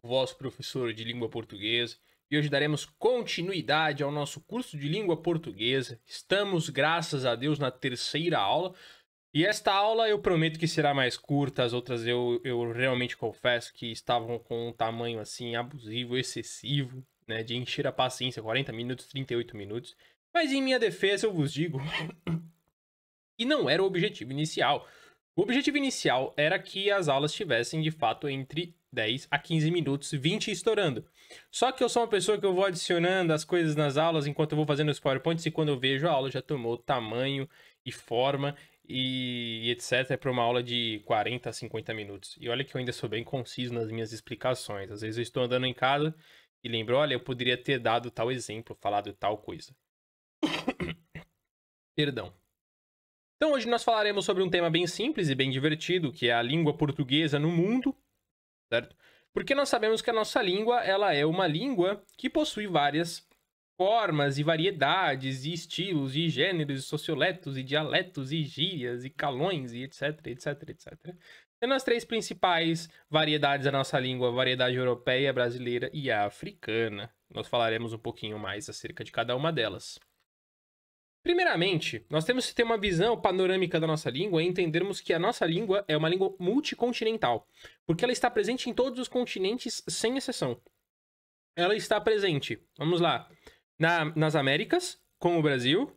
vosso professor de língua portuguesa, e hoje daremos continuidade ao nosso curso de língua portuguesa. Estamos, graças a Deus, na terceira aula, e esta aula eu prometo que será mais curta, as outras eu realmente confesso que estavam com um tamanho assim abusivo, excessivo, né, de encher a paciência, 40 minutos, 38 minutos. Mas em minha defesa eu vos digo que não era o objetivo inicial. O objetivo inicial era que as aulas tivessem, de fato, entre 10 a 15 minutos, 20 estourando. Só que eu sou uma pessoa que eu vou adicionando as coisas nas aulas enquanto eu vou fazendo os PowerPoints, e quando eu vejo a aula já tomou tamanho e forma e etc. para uma aula de 40 a 50 minutos. E olha que eu ainda sou bem conciso nas minhas explicações. Às vezes eu estou andando em casa e lembro, olha, eu poderia ter dado tal exemplo, falado tal coisa. Perdão. Então hoje nós falaremos sobre um tema bem simples e bem divertido, que é a língua portuguesa no mundo, certo? Porque nós sabemos que a nossa língua, ela é uma língua que possui várias formas e variedades e estilos e gêneros e socioletos e dialetos e gírias e calões e etc, etc, etc. Tendo as três principais variedades da nossa língua, a variedade europeia, brasileira e a africana. Nós falaremos um pouquinho mais acerca de cada uma delas. Primeiramente, nós temos que ter uma visão panorâmica da nossa língua e entendermos que a nossa língua é uma língua multicontinental, porque ela está presente em todos os continentes, sem exceção. Ela está presente, vamos lá, nas Américas, como o Brasil.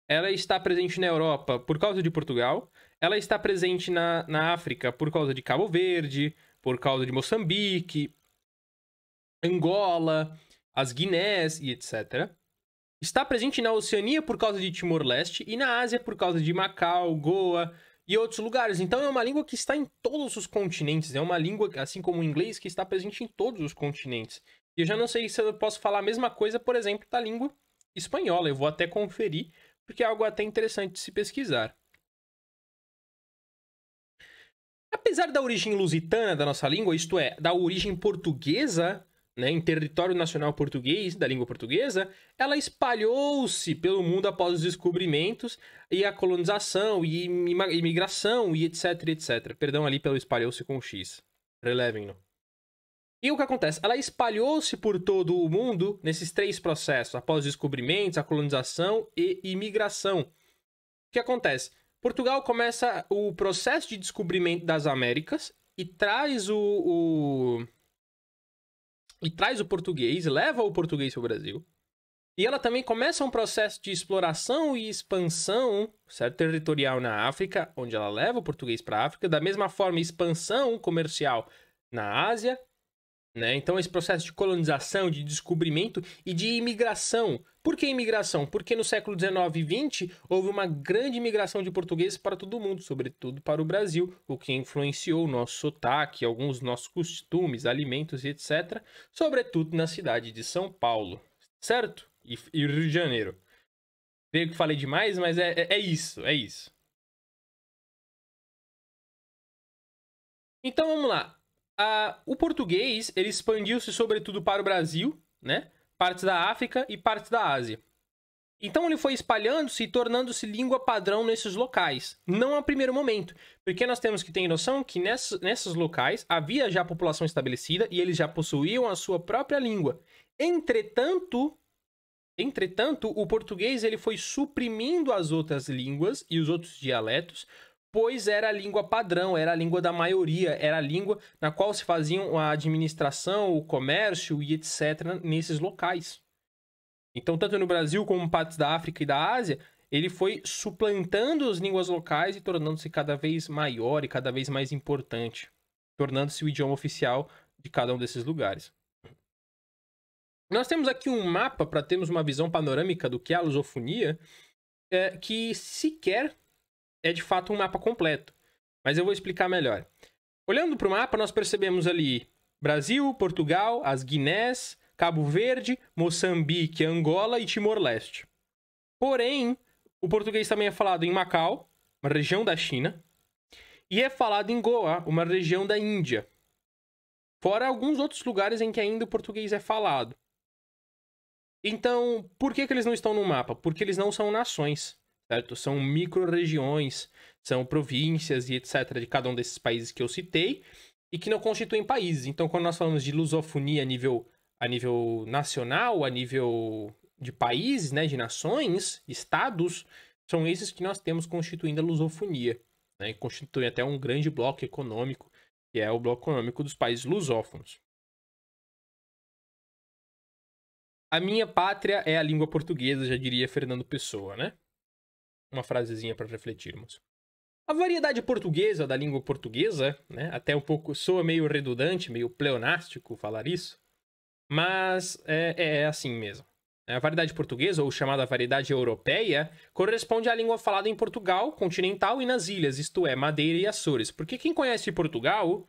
Ela está presente na Europa por causa de Portugal. Ela está presente na África por causa de Cabo Verde, por causa de Moçambique, Angola, as Guinés e etc. Está presente na Oceania por causa de Timor-Leste e na Ásia por causa de Macau, Goa e outros lugares. Então é uma língua que está em todos os continentes. É uma língua, assim como o inglês, que está presente em todos os continentes. E eu já não sei se eu posso falar a mesma coisa, por exemplo, da língua espanhola. Eu vou até conferir, porque é algo até interessante de se pesquisar. Apesar da origem lusitana da nossa língua, isto é, da origem portuguesa, né, em território nacional português, da língua portuguesa, ela espalhou-se pelo mundo após os descobrimentos e a colonização e imigração e etc, etc. Perdão ali pelo espalhou-se com X. Relevem-no. E o que acontece? Ela espalhou-se por todo o mundo nesses três processos, após os descobrimentos, a colonização e imigração. O que acontece? Portugal começa o processo de descobrimento das Américas e traz o português, leva o português para o Brasil. E ela também começa um processo de exploração e expansão, certo, territorial na África, onde ela leva o português para a África. Da mesma forma, expansão comercial na Ásia, né? Então, esse processo de colonização, de descobrimento e de imigração. Por que imigração? Porque no século XIX e XX houve uma grande imigração de portugueses para todo o mundo, sobretudo para o Brasil, o que influenciou o nosso sotaque, alguns dos nossos costumes, alimentos e etc., sobretudo na cidade de São Paulo, certo? E Rio de Janeiro. Creio que falei demais, mas é isso, é isso. Então, vamos lá. O português, ele expandiu-se sobretudo para o Brasil, né? Partes da África e partes da Ásia. Então ele foi espalhando-se e tornando-se língua padrão nesses locais. Não a primeiro momento, porque nós temos que ter noção que nesses locais havia já população estabelecida e eles já possuíam a sua própria língua. Entretanto, o português ele foi suprimindo as outras línguas e os outros dialetos, pois era a língua padrão, era a língua da maioria, era a língua na qual se faziam a administração, o comércio e etc. nesses locais. Então, tanto no Brasil como partes da África e da Ásia, ele foi suplantando as línguas locais e tornando-se cada vez maior e cada vez mais importante, tornando-se o idioma oficial de cada um desses lugares. Nós temos aqui um mapa para termos uma visão panorâmica do que é a lusofonia, que sequer é de fato um mapa completo, mas eu vou explicar melhor. Olhando para o mapa, nós percebemos ali Brasil, Portugal, as Guinés, Cabo Verde, Moçambique, Angola e Timor-Leste. Porém, o português também é falado em Macau, uma região da China, e é falado em Goa, uma região da Índia. Fora alguns outros lugares em que ainda o português é falado. Então, por que eles não estão no mapa? Porque eles não são nações, certo? São micro-regiões, são províncias e etc. de cada um desses países que eu citei. e que não constituem países. Então, quando nós falamos de lusofonia a nível nacional, a nível de países, né, de nações, estados, são esses que nós temos constituindo a lusofonia, né, e constitui até um grande bloco econômico, que é o bloco econômico dos países lusófonos. A minha pátria é a língua portuguesa, já diria Fernando Pessoa, né? Uma frasezinha para refletirmos. A variedade portuguesa da língua portuguesa, né? Até um pouco soa meio redundante, meio pleonástico falar isso, mas é assim mesmo. A variedade portuguesa, ou chamada variedade europeia, corresponde à língua falada em Portugal continental e nas ilhas, isto é, Madeira e Açores. Porque quem conhece Portugal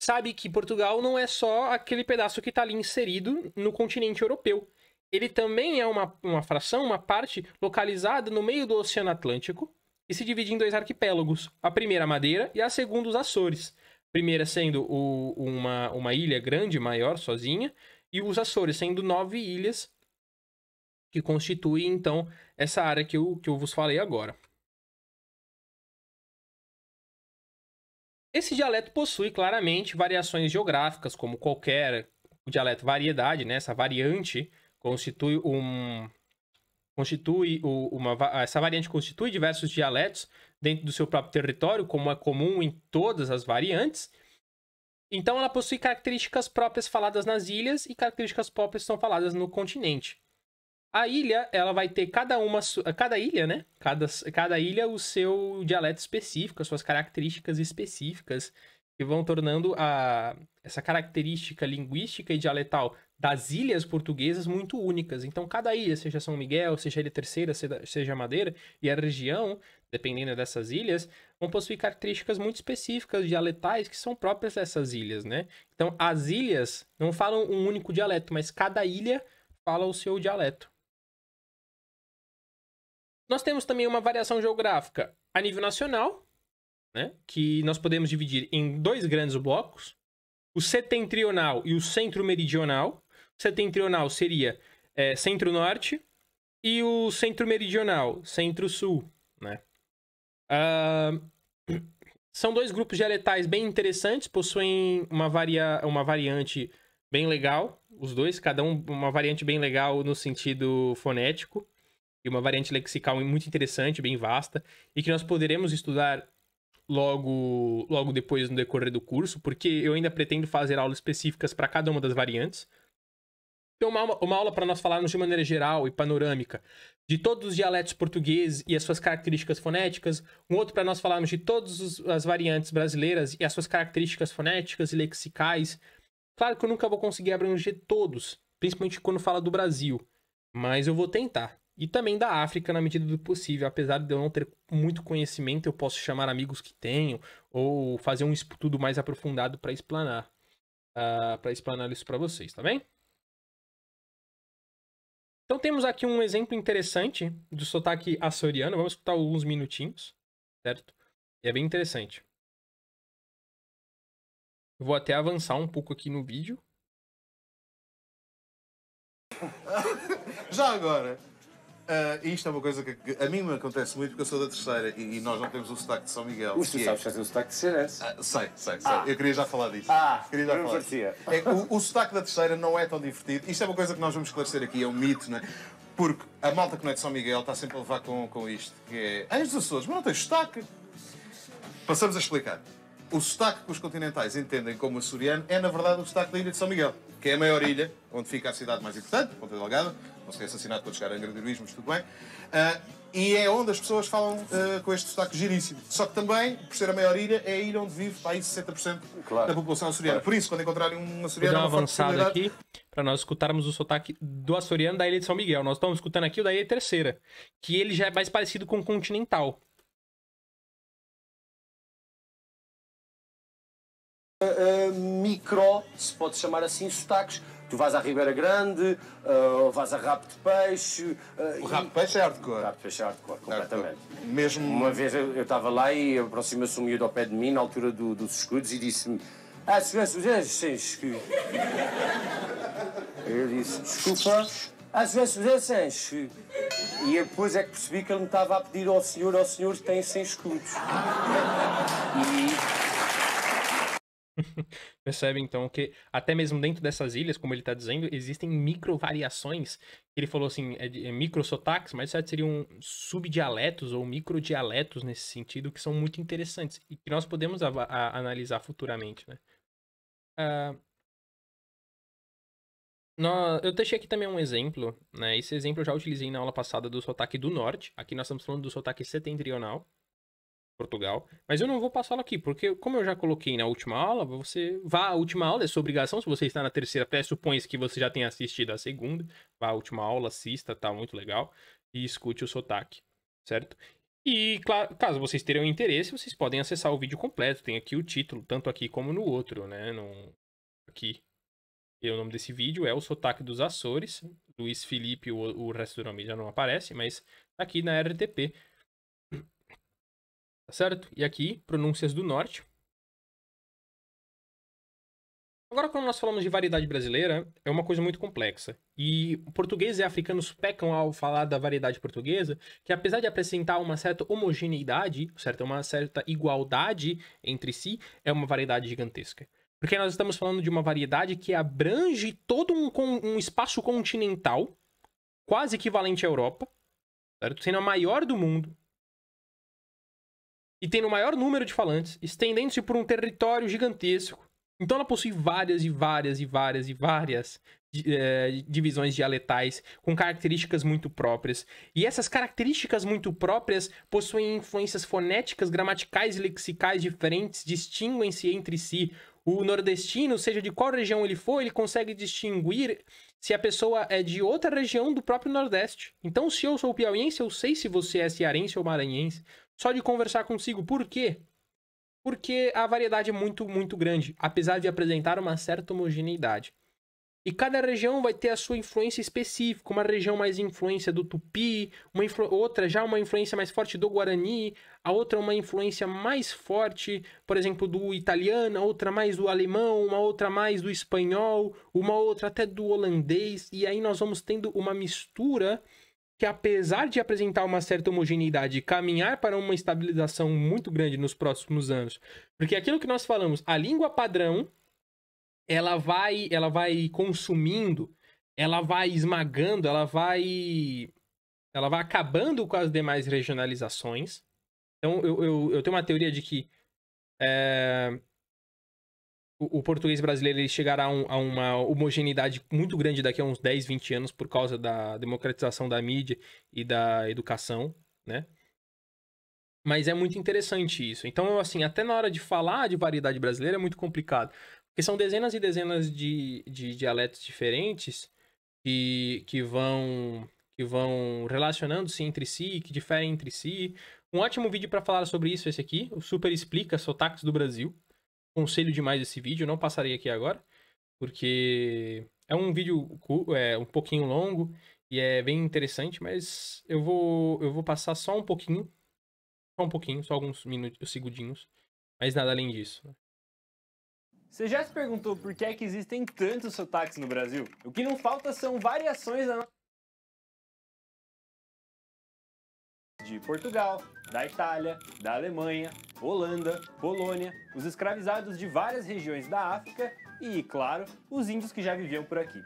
sabe que Portugal não é só aquele pedaço que está ali inserido no continente europeu. Ele também é uma fração, uma parte localizada no meio do Oceano Atlântico e se divide em 2 arquipélagos. A primeira, a Madeira, e a segunda, os Açores. A primeira sendo uma ilha grande, maior, sozinha, e os Açores sendo 9 ilhas que constituem, então, essa área que eu vos falei agora. Esse dialeto possui claramente variações geográficas, como qualquer dialeto, variedade, né? Essa variante essa variante constitui diversos dialetos dentro do seu próprio território, como é comum em todas as variantes. Então, ela possui características próprias faladas nas ilhas e características próprias que são faladas no continente. A ilha, ela vai ter cada ilha, né? Cada ilha o seu dialeto específico, as suas características específicas, que vão tornando essa característica linguística e dialetal das ilhas portuguesas muito únicas. Então, cada ilha, seja São Miguel, seja a Ilha Terceira, seja Madeira, e a região, dependendo dessas ilhas, vão possuir características muito específicas dialetais que são próprias dessas ilhas, né? Então, as ilhas não falam um único dialeto, mas cada ilha fala o seu dialeto. Nós temos também uma variação geográfica a nível nacional, né, que nós podemos dividir em 2 grandes blocos, o setentrional e o centro-meridional. O setentrional seria centro-norte e o centro-meridional, centro-sul, né? São 2 grupos dialetais bem interessantes, possuem uma variante bem legal, os dois, cada um uma variante bem legal no sentido fonético, e uma variante lexical muito interessante, bem vasta, e que nós poderemos estudar logo depois no decorrer do curso, porque eu ainda pretendo fazer aulas específicas para cada uma das variantes. Então, uma aula para nós falarmos de maneira geral e panorâmica de todos os dialetos portugueses e as suas características fonéticas, um outro para nós falarmos de todas as variantes brasileiras e as suas características fonéticas e lexicais. Claro que eu nunca vou conseguir abranger todos, principalmente quando fala do Brasil, mas eu vou tentar. E também da África na medida do possível. Apesar de eu não ter muito conhecimento, eu posso chamar amigos que tenham ou fazer um estudo mais aprofundado para explanar isso para vocês, tá bem? Então temos aqui um exemplo interessante do sotaque açoriano. Vamos escutar alguns minutinhos, certo? E é bem interessante. Eu vou até avançar um pouco aqui no vídeo. Já agora... isto é uma coisa que a mim me acontece muito porque eu sou da Terceira e nós não temos o sotaque de São Miguel. Mas tu sabes fazer o sotaque de Cerense. Sei. Eu queria já falar disto. Queria já falar disto. O sotaque da Terceira não é tão divertido. Isto é uma coisa que nós vamos esclarecer aqui, é um mito, não é? Porque a malta que não é de São Miguel está sempre a levar com isto, que é... És dos Açores, mas não tens sotaque. Passamos a explicar. O sotaque que os continentais entendem como açoriano é, na verdade, o sotaque da ilha de São Miguel, que é a maior ilha, onde fica a cidade mais importante, Ponta Delgada. Não se quer assassinado quando chegar a Angra-dos mas tudo bem. E é onde as pessoas falam com este sotaque giríssimo. Só que também, por ser a maior ilha, é a ilha onde vive aí 60% da população açoriana. Por isso, quando encontrarem um açoriano... Vou dar uma avançada aqui para nós escutarmos o sotaque do açoriano da ilha de São Miguel. Nós estamos escutando aqui o da Ilha Terceira, que ele já é mais parecido com o continental. Micro, se pode chamar assim, sotaques. Tu vais à Ribeira Grande, ou vais a Rabo de Peixe... O Rabo de Peixe é hardcore. O Rabo de Peixe é hardcore, completamente. Mesmo... Uma vez eu estava lá e aproxima-se um miúdo ao pé de mim, na altura dos escudos, e disse-me: segurança, sem escudo. Eu disse: desculpa, segurança, sem escudo. E depois é que percebi que ele me estava a pedir ao senhor tem sem escudos. Percebe, então, que até mesmo dentro dessas ilhas, como ele está dizendo, existem micro-variações. Ele falou assim, micro-sotaques, mas certo seriam subdialetos ou microdialetos nesse sentido, que são muito interessantes e que nós podemos analisar futuramente, né? Eu deixei aqui também um exemplo, né? Esse exemplo eu já utilizei na aula passada do sotaque do norte. Aqui nós estamos falando do sotaque setentrional, Portugal. Mas eu não vou passá-lo aqui, porque como eu já coloquei na última aula, você vá à última aula, é sua obrigação. Se você está na terceira, pressupõe-se que você já tenha assistido a segunda. Vá à última aula, assista, tá muito legal. E escute o sotaque, certo? E caso vocês tenham interesse, vocês podem acessar o vídeo completo. Tem aqui o título, tanto aqui como no outro, né? Aqui. E o nome desse vídeo é O Sotaque dos Açores. Luiz Felipe, o resto do nome já não aparece, mas tá aqui na RTP. Tá certo? E aqui, pronúncias do norte. Agora, quando nós falamos de variedade brasileira, é uma coisa muito complexa. E portugueses e africanos pecam ao falar da variedade portuguesa, que apesar de apresentar uma certa homogeneidade, certo? Uma certa igualdade entre si, é uma variedade gigantesca. Porque nós estamos falando de uma variedade que abrange todo um espaço continental, quase equivalente à Europa, certo? Sendo a maior do mundo. E tendo o maior número de falantes, estendendo-se por um território gigantesco. Então ela possui várias divisões dialetais com características muito próprias. E essas características muito próprias possuem influências fonéticas, gramaticais e lexicais diferentes, distinguem-se entre si. O nordestino, seja de qual região ele for, ele consegue distinguir se a pessoa é de outra região do próprio Nordeste. Então, se eu sou piauiense, eu sei se você é cearense ou maranhense. Só de conversar consigo. Por quê? Porque a variedade é muito, muito grande, apesar de apresentar uma certa homogeneidade. E cada região vai ter a sua influência específica. Uma região mais influência do Tupi, outra já uma influência mais forte do Guarani, a outra uma influência mais forte, por exemplo, do italiano, a outra mais do alemão, uma outra mais do espanhol, uma outra até do holandês. E aí nós vamos tendo uma mistura que, apesar de apresentar uma certa homogeneidade e caminhar para uma estabilização muito grande nos próximos anos, porque aquilo que nós falamos, a língua padrão, ela vai consumindo, ela vai esmagando, ela vai acabando com as demais regionalizações. Então, eu tenho uma teoria de que o português brasileiro ele chegará a uma homogeneidade muito grande daqui a uns 10, 20 anos por causa da democratização da mídia e da educação, né? Mas é muito interessante isso. Então, assim, até na hora de falar de variedade brasileira é muito complicado. Porque são dezenas e dezenas de dialetos diferentes que vão relacionando-se entre si, que diferem entre si. Um ótimo vídeo para falar sobre isso é esse aqui, o Super Explica Sotaques do Brasil. Aconselho demais esse vídeo, não passarei aqui agora, porque é um vídeo um pouquinho longo e é bem interessante, mas eu vou passar só um pouquinho, só alguns minutos, segundinhos, mas nada além disso. Você já se perguntou por que é que existem tantos sotaques no Brasil? O que não falta são variações de Portugal, da Itália, da Alemanha, Holanda, Polônia, os escravizados de várias regiões da África e, claro, os índios que já viviam por aqui.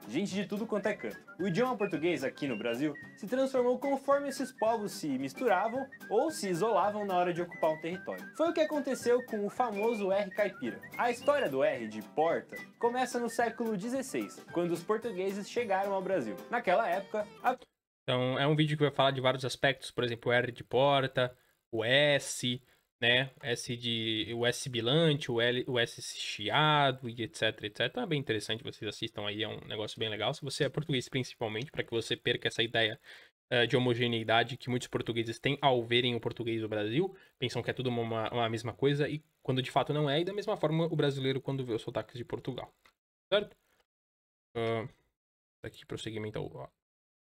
Gente de tudo quanto é canto. O idioma português aqui no Brasil se transformou conforme esses povos se misturavam ou se isolavam na hora de ocupar um território. Foi o que aconteceu com o famoso R caipira. A história do R de porta começa no século XVI, quando os portugueses chegaram ao Brasil. Naquela época, Então, é um vídeo que vai falar de vários aspectos, por exemplo, o R de porta, o S, né? O S bilante, o S chiado e etc, etc. Então é bem interessante, vocês assistam aí, é um negócio bem legal. Se você é português principalmente, para que você perca essa ideia de homogeneidade que muitos portugueses têm ao verem o português do Brasil, pensam que é tudo uma mesma coisa, e quando de fato não é, e da mesma forma o brasileiro quando vê os sotaques de Portugal. Certo? Aqui prosseguimento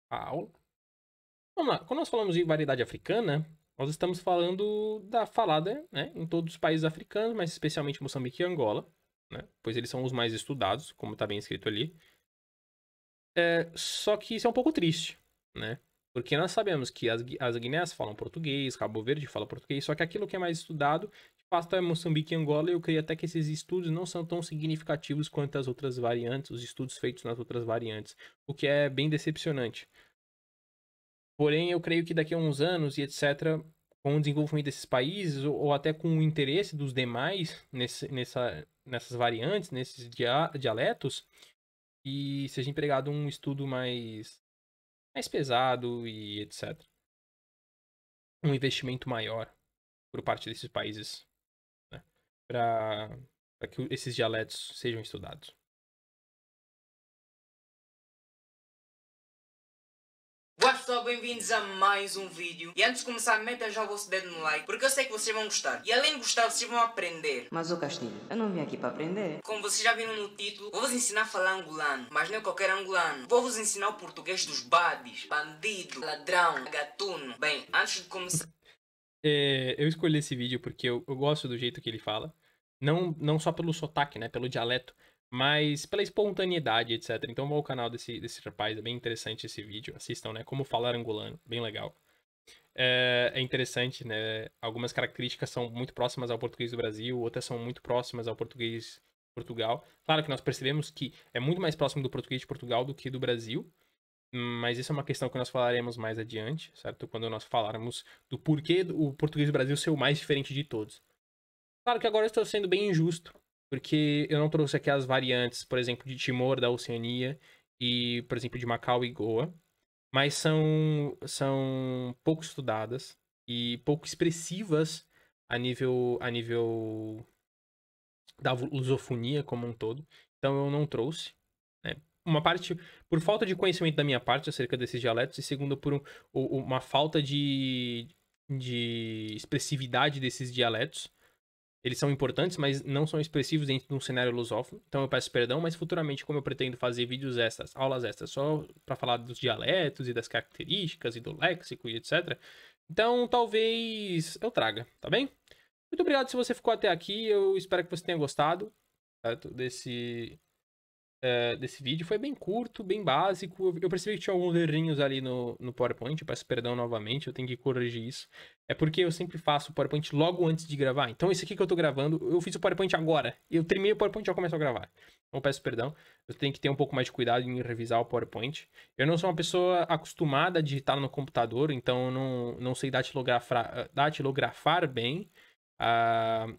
a aula. Vamos lá, quando nós falamos de variedade africana, nós estamos falando da falada, né, em todos os países africanos, mas especialmente Moçambique e Angola, né, pois eles são os mais estudados, como está bem escrito ali. Só que isso é um pouco triste, né, porque nós sabemos que as Guinéas falam português, Cabo Verde fala português, só que aquilo que é mais estudado, fato é Moçambique e Angola, e eu creio até que esses estudos não são tão significativos quanto as outras variantes, os estudos feitos nas outras variantes, o que é bem decepcionante. Porém, eu creio que daqui a uns anos e etc., com o desenvolvimento desses países, ou até com o interesse dos demais nessas variantes, nesses dialetos, e seja empregado um estudo mais pesado e etc. Um investimento maior por parte desses países, né, para que esses dialetos sejam estudados. Boa pessoal, bem-vindos a mais um vídeo. E antes de começar, meta já o vosso dedo no like, porque eu sei que vocês vão gostar. E além de gostar, vocês vão aprender. Mas, ô Castilho, eu não vim aqui para aprender. Como vocês já viram no título, vou vos ensinar a falar angolano. Mas não é qualquer angolano. Vou vos ensinar o português dos badis, bandido, ladrão, gatuno. Bem, antes de começar... Eu escolhi esse vídeo porque eu gosto do jeito que ele fala. Não só pelo sotaque, né? Pelo dialeto. Mas pela espontaneidade, etc. Então vou ao canal desse rapaz. É bem interessante esse vídeo. Assistam, né? Como falar angolano. Bem legal. É interessante, né? Algumas características são muito próximas ao português do Brasil. Outras são muito próximas ao português de Portugal. Claro que nós percebemos que é muito mais próximo do português de Portugal do que do Brasil. Mas isso é uma questão que nós falaremos mais adiante, certo? Quando nós falarmos do porquê o português do Brasil ser o mais diferente de todos. Claro que agora eu estou sendo bem injusto, porque eu não trouxe aqui as variantes, por exemplo, de Timor, da Oceania, e, por exemplo, de Macau e Goa, mas são pouco estudadas e pouco expressivas a nível da lusofonia como um todo. Então eu não trouxe, né? Uma parte por falta de conhecimento da minha parte acerca desses dialetos, e segundo por uma falta de expressividade desses dialetos. Eles são importantes, mas não são expressivos dentro de um cenário lusófono. Então eu peço perdão, mas futuramente, como eu pretendo fazer vídeos extras, aulas extras, só para falar dos dialetos e das características e do léxico e etc. Então talvez eu traga, tá bem? Muito obrigado se você ficou até aqui. Eu espero que você tenha gostado, certo? Desse vídeo. Foi bem curto, bem básico. Eu percebi que tinha alguns errinhos ali no PowerPoint. Eu peço perdão novamente, eu tenho que corrigir isso. É porque eu sempre faço o PowerPoint logo antes de gravar. Então esse aqui que eu tô gravando, eu fiz o PowerPoint agora. Eu terminei o PowerPoint e já começo a gravar. Então eu peço perdão. Eu tenho que ter um pouco mais de cuidado em revisar o PowerPoint. Eu não sou uma pessoa acostumada a digitar no computador, então eu não sei datilografar bem.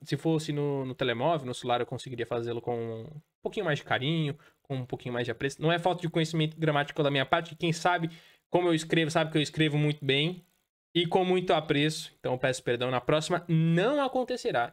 Se fosse no telemóvel, no celular, eu conseguiria fazê-lo com um pouquinho mais de carinho, com um pouquinho mais de apreço. Não é falta de conhecimento gramatical da minha parte. Quem sabe como eu escrevo, sabe que eu escrevo muito bem e com muito apreço. Então eu peço perdão. Na próxima não acontecerá.